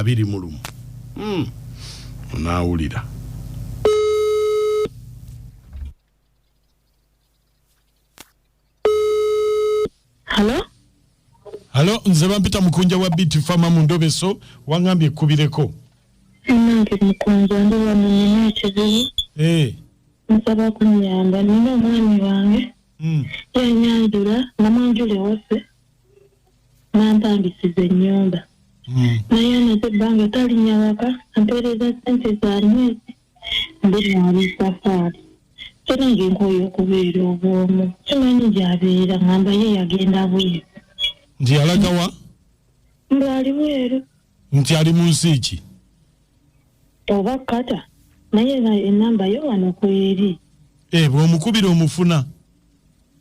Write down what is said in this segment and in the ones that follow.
21. Onaawulira. Halo, nze bampita Mukunja wa Biti Fama mu Ndobeso, wangambye kubireko. Nange Mukunja ndo wano nina ekizibu. Nsaba kunyamba nina omwami wange. Yanyanjula namwanjula ewaffe nampangisiza ennyumba. Naye anaze ebbanga talinnya waka ampeereza ssente za mwezi mbiri safaari. Kyona nge nkooye okubeera obwomu. Kimanyi gy'abeera ngamba ye yagenda bweru. Nti alaga wa? Mbali bweru. Nti ali mu nsi ki? Oba kata. Naye enamba yo wano kweri. Bw'omukubira omufuna.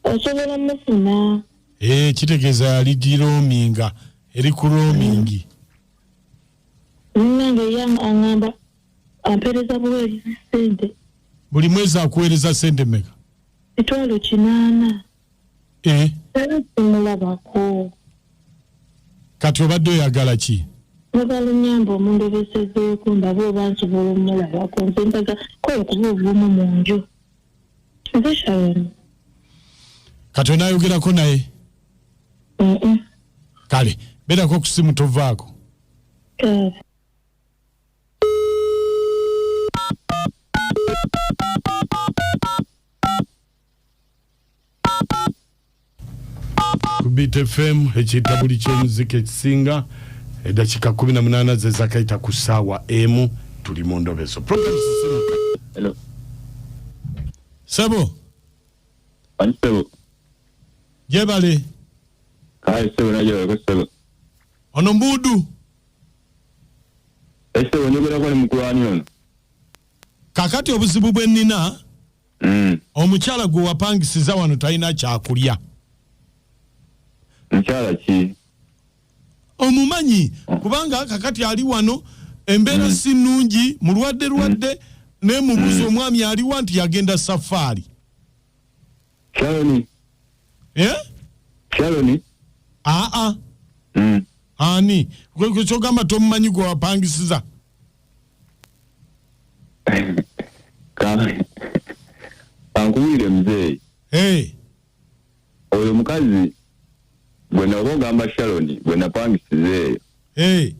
Osobola mufuna. Kitegeeza ali roaminga. Eri ku roaming. Nange angamba ampeereza buweereza ssente. Buli mwezi akuweereza ssente mmeka? 800. Simulabako. Kati obadde oyagala ki? Mwagala nnyamba omundobesezeeko ndaba oba nsobola omulabako. Nze mpaga kola okuba obumu mu nju. Nze Sharon. Kati onaayogerako naye? Kale, beerako ku simu tovaako. Ku Beat FM ekiyita buli ky'emuzika ekisinga eddakiika 18 ze zakayita ku ssaawa emu tuli mu Ndobeso. Hello. Sebo. Sebo. Jebale. Kai sebo na jebale sebo. Ono mbudu. Sebo nyogera kwa mukulani ono. Kakati obuzibu bwe nnina. Omukyala gwe wapangisiza wano talina kyakulya. Mukyala ki? Omumanyi kubanga kakati ali wano embeera si nnungi mulwadde ne mubuzo omwami ali wanti yagenda safari. Shaloni. Shaloni. Ani kyogamba tomumanyi gwe wapangisiza? Kankubwire muzeeyi. Oyo mukazi bwe nabogamba Shaloni bwe napangisiza eyo.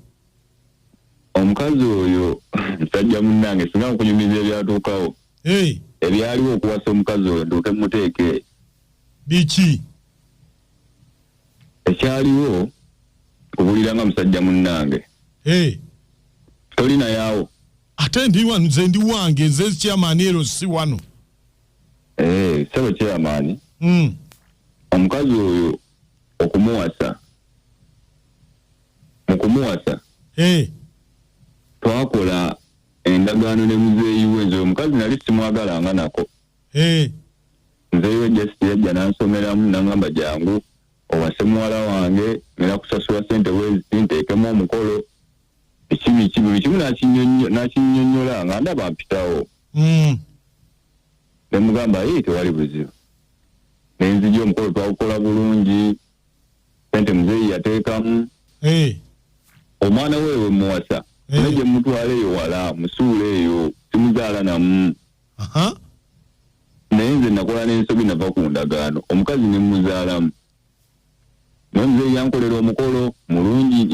Omukazi oyo musajja munnange singa nkunyumiza ebyatuukawo. Ebyaliwo okuwasa omukazi oyo nduuke muteeke. Biki? Ekyaliwo kubulira nga musajja munnange. Tolina yaawo. Ate ndi wano nze ndi wange nze chairman ero si wano. Sebo chairman. Omukazi oyo okumuwasa. Mukumuwasa. Twakola endagaano ne muzeeyi we nze omukazi nali simwagalanga nako. Muzeeyi we just yajja n'ansomeramu n'angamba jangu owase muwala wange ngenda kusasula ssente wezi nteekemu omukolo. Ekimu n'akinnyonnyola nga ndaba mpitawo. Ne mugamba tewali buzibu. Ne nzija omukolo twagukola bulungi. Sente muzeeyi yateekamu. Omwana wewe muwasa. Neje mutwala eyo wala musuule eyo simuzaala namu. Naye nze nakola n'ensobi nava ku ndagaano omukazi ne muzaalamu. Muzeeyi yankolera omukolo bulungi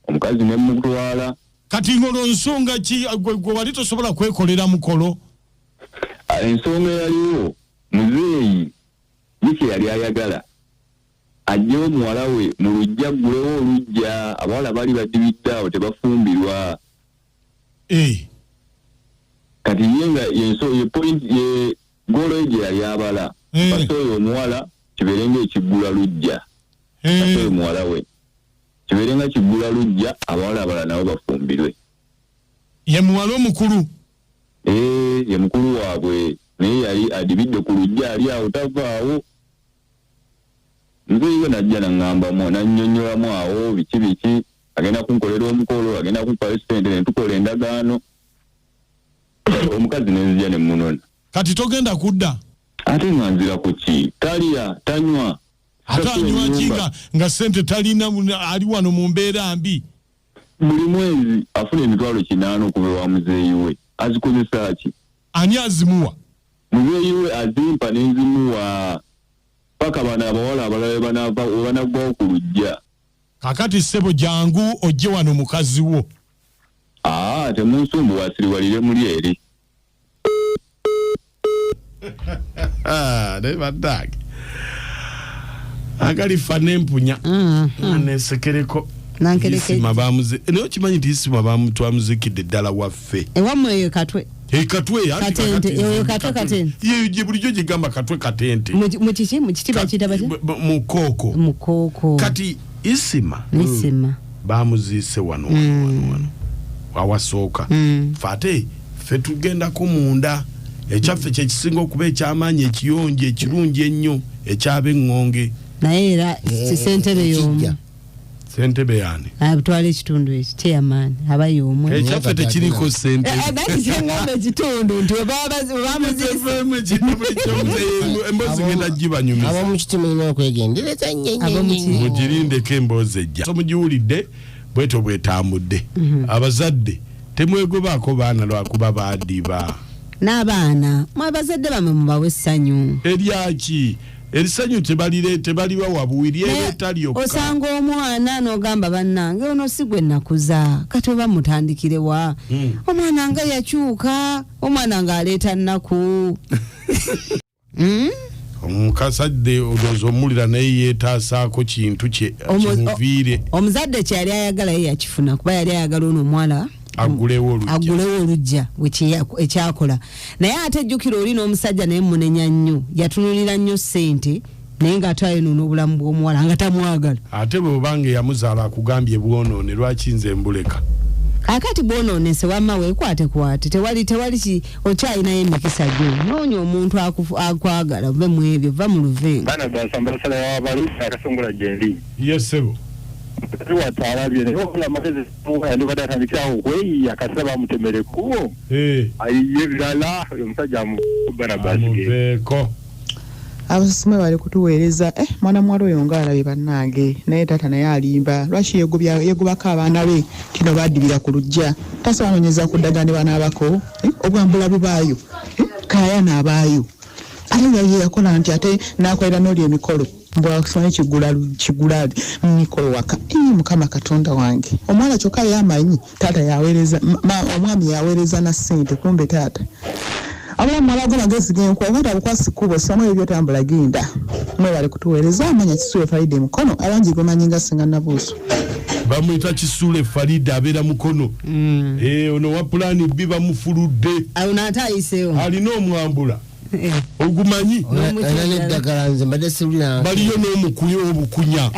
omukazi ne mutwala. Kati ngolo nsonga ki gwe wali tosobola kwekolera mukolo? Ensonga yaliwo muzeeyi yiki yali ayagala ajjewo muwala we mu lujja ggulewo olujja abawala bali badibidde tebafumbirwa. Kati ye nga ye point ye golo ye yali abala. Basoyo omuwala kiberenga ekiggula lujja. Basoyo muwala we kiberenga kiggula lujja abawala abala nabo bafumbirwe. Ye muwala omukulu. Ye mukulu waabwe naye yali adibidde ku lujja ali awo tavaawo. Nze najja n'angamba nannyonnyolamu awo biki agenda kunkolera omukolo agenda kunkola ssente ne tukola endagaano. Omukazi n'enzija ne munona. Kati togenda kudda? Ate nga nzira ku ki? Talya, tanywa. atanywa kinga nga sente talina ali wano mu mbeera mbi. Buli mwezi afuna emitwalo 8 okuva wa muzeeyi we. Azikozesa ki? Ani azimuwa? Muzeeyi we azimpa n'enzimuwa paka bana abawala abalala banagwawo ku lujja. Kakati ssebo jangu ojje wano mukazi wo. Temunsumbu wasiriwalire muli eri. Never dag. Agali fanempunya. Nesekereko. Nankereke. Mabamuze. Leo kimanyi tisi mabamu twamuzikide ddala waffe. Ewamwe eyo katwe. Katwe katente. Eyo katwe katente. Ye bulijjo gigamba katwe katente. Mu kitiba kitabaje? Mukoko. Kati isima. Bamuzise wano. Awasooka. Fate ffe tugenda ku munda. Ekyaffe kye kisinga okuba eky'amaanyi ekiyonje ekirungi ennyo eky'ab'eŋŋonge. Naye era ssentebe y'omu. Ssentebe yani? Abutwala ekitundu eki chairman aba y'omu. Ekyaffe tekiriko ssentebe. Dati kyengamba ekitundu nti bamuzise. Emboozi genda gibanyumiza. Abamu kitimulina okwegendereza nnyo. Mugirindeko emboozi ejja. So mugiwulidde bweto bwetambudde. Abazadde temwegobaako baana lwakuba baadiba. N'abaana mwabazadde bamwe mubawe essanyu. Eryaki? Erisanyu tebaliwa wabuwiri ebetali yokka. Osanga omwana n'ogamba bannange ono si gwe nakuza kati oba mutandikire wa. Omwana nga yakyuka, omwana nga aleeta nnaku. Omukazadde olowooza omulira naye yeetaasaako kintu kimuviire. Omuzadde kyali ayagala ye yakifuna kuba yali ayagala ono omuwala agulewo olujja ekyakola. Naye ate ejjukira oli n'omusajja naye munenya nnyo yatunulira nnyo ssente naye ng'ate ayonoona obulamu bw'omuwala nga tamwagala. Ate bw'obanga eyamuzaala akugambye bwonoone lwaki nze mbuleka? Kakati bwonoonese wamma weekwatekwate tewali okyalinayo emikisa gyo. Noonya omuntu akwagala ove mu ebyo va mu luvengo. Bana basambasala y'abalusi akasongola gyendi. Yes sebo. Watalabye ne okula magezi muga ndo kadatandikirawo okweyiya kasita bamutemereko. Ayiye birala omusajja bana basige. Abasimwe bali kutuweereza mwana mwalo oyo ng'alabye bannange naye taata naye alimba lwaki yegubako abaana be kino baddibira ku lujja tasobanonyeza kuddagane banaabako obwambula bubaayo kaya n'abaayo ate yali yakola nti ate n'akolera n'oli emikolo mbwakifanye kigula mikolo waka mukama katonda wange omwana kyokka yamanyi taata yaweereza omwami yaweereza na ssente kumbe taata abalamu abagona gezigenkwa obata bukwasi kubo somwe ebyo tambula ginda mwe bali kutuweereza amanya kisuule Faride mukono abangi gomanyi nga singa nabuuso bamuyita kisuule Faride abeera mukono. Ono wa pulani B bamufuludde. Ono ate ayiseewo. Alina omwambula. Ogumanyi? N'eddagala nze mbadde siwulira. Baliyo n'omukuya obukunya.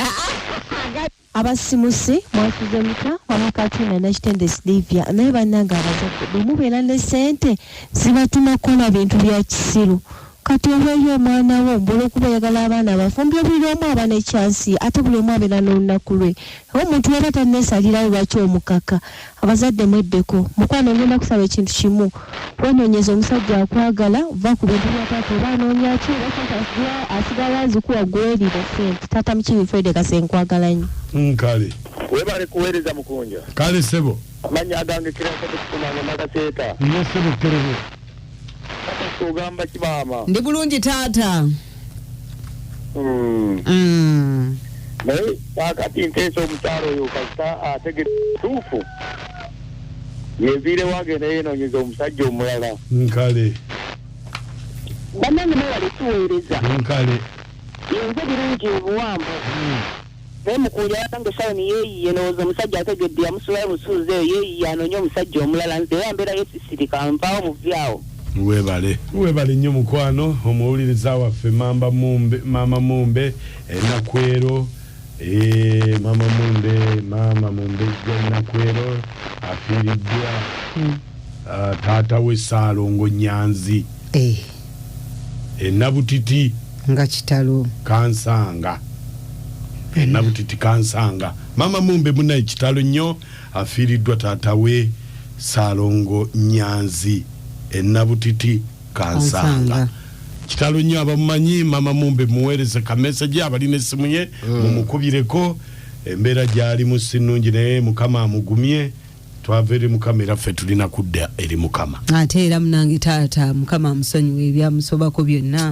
Abasimusi mwasize muka wamakatina na kitende Silvia naye bannanga abazadde bwe mubeera ne ssente zibatuma kukola bintu bya kisiru kati oweeyo omwana wo mbula okuba yagala abaana abafumbye buli omu aba n'ekyansi ate buli omu abeera n'olunaku lwe omuntu yaba tanneesalirawo lwaki omukaka abazadde mweddeko mukwano ngenda kusaba ekintu kimu wenoonyeza omusajja akwagala va ku bintu bya taata oba anoonya ki asigala azikuwa gwerira ssente taata Mukibi Fred kasenkwagala nnyo. Kale webale kuweereza mukunja kale sebo amanya agange kirako tukumanya nagateeta ye sebo kerebo kugamba kibama ndi bulungi taata. naye kakati nteesa omukyalo oyo kasita ategere tuufu yeviire wagenda yeenoonyeza omusajja omulala. Kale bannange bali tuweereza kale nze birungi obuwambo naye mukunja yatange sawuni yeeyiye n'oza omusajja ategedde yamusulayo busuuzi eyo yeeyiye anoonye omusajja omulala nze era mbeera yesisirika mpaawo buvyawo. webale nnyo mukwano omuwuliriza waffe mama mumbe enakwero mama mumbe enakwero afiiriddwa taata we Saalongo Nyanzi enabutiti nga kitalo kansanga enabutiti kansanga mama mumbe munaye kitalo nnyo afiiriddwa taata we Saalongo Nyanzi enabutiti kansanga kitalo nnyo abamumanyi mama mumbe muweereze ka message abalina essimu ye mumukubireko embeera gyali mu sinungi naye mukama amugumye twava eri mukama era ffe tulina kudda eri mukama ate era munange taata mukama amusonyiwa ebyamusobako byonna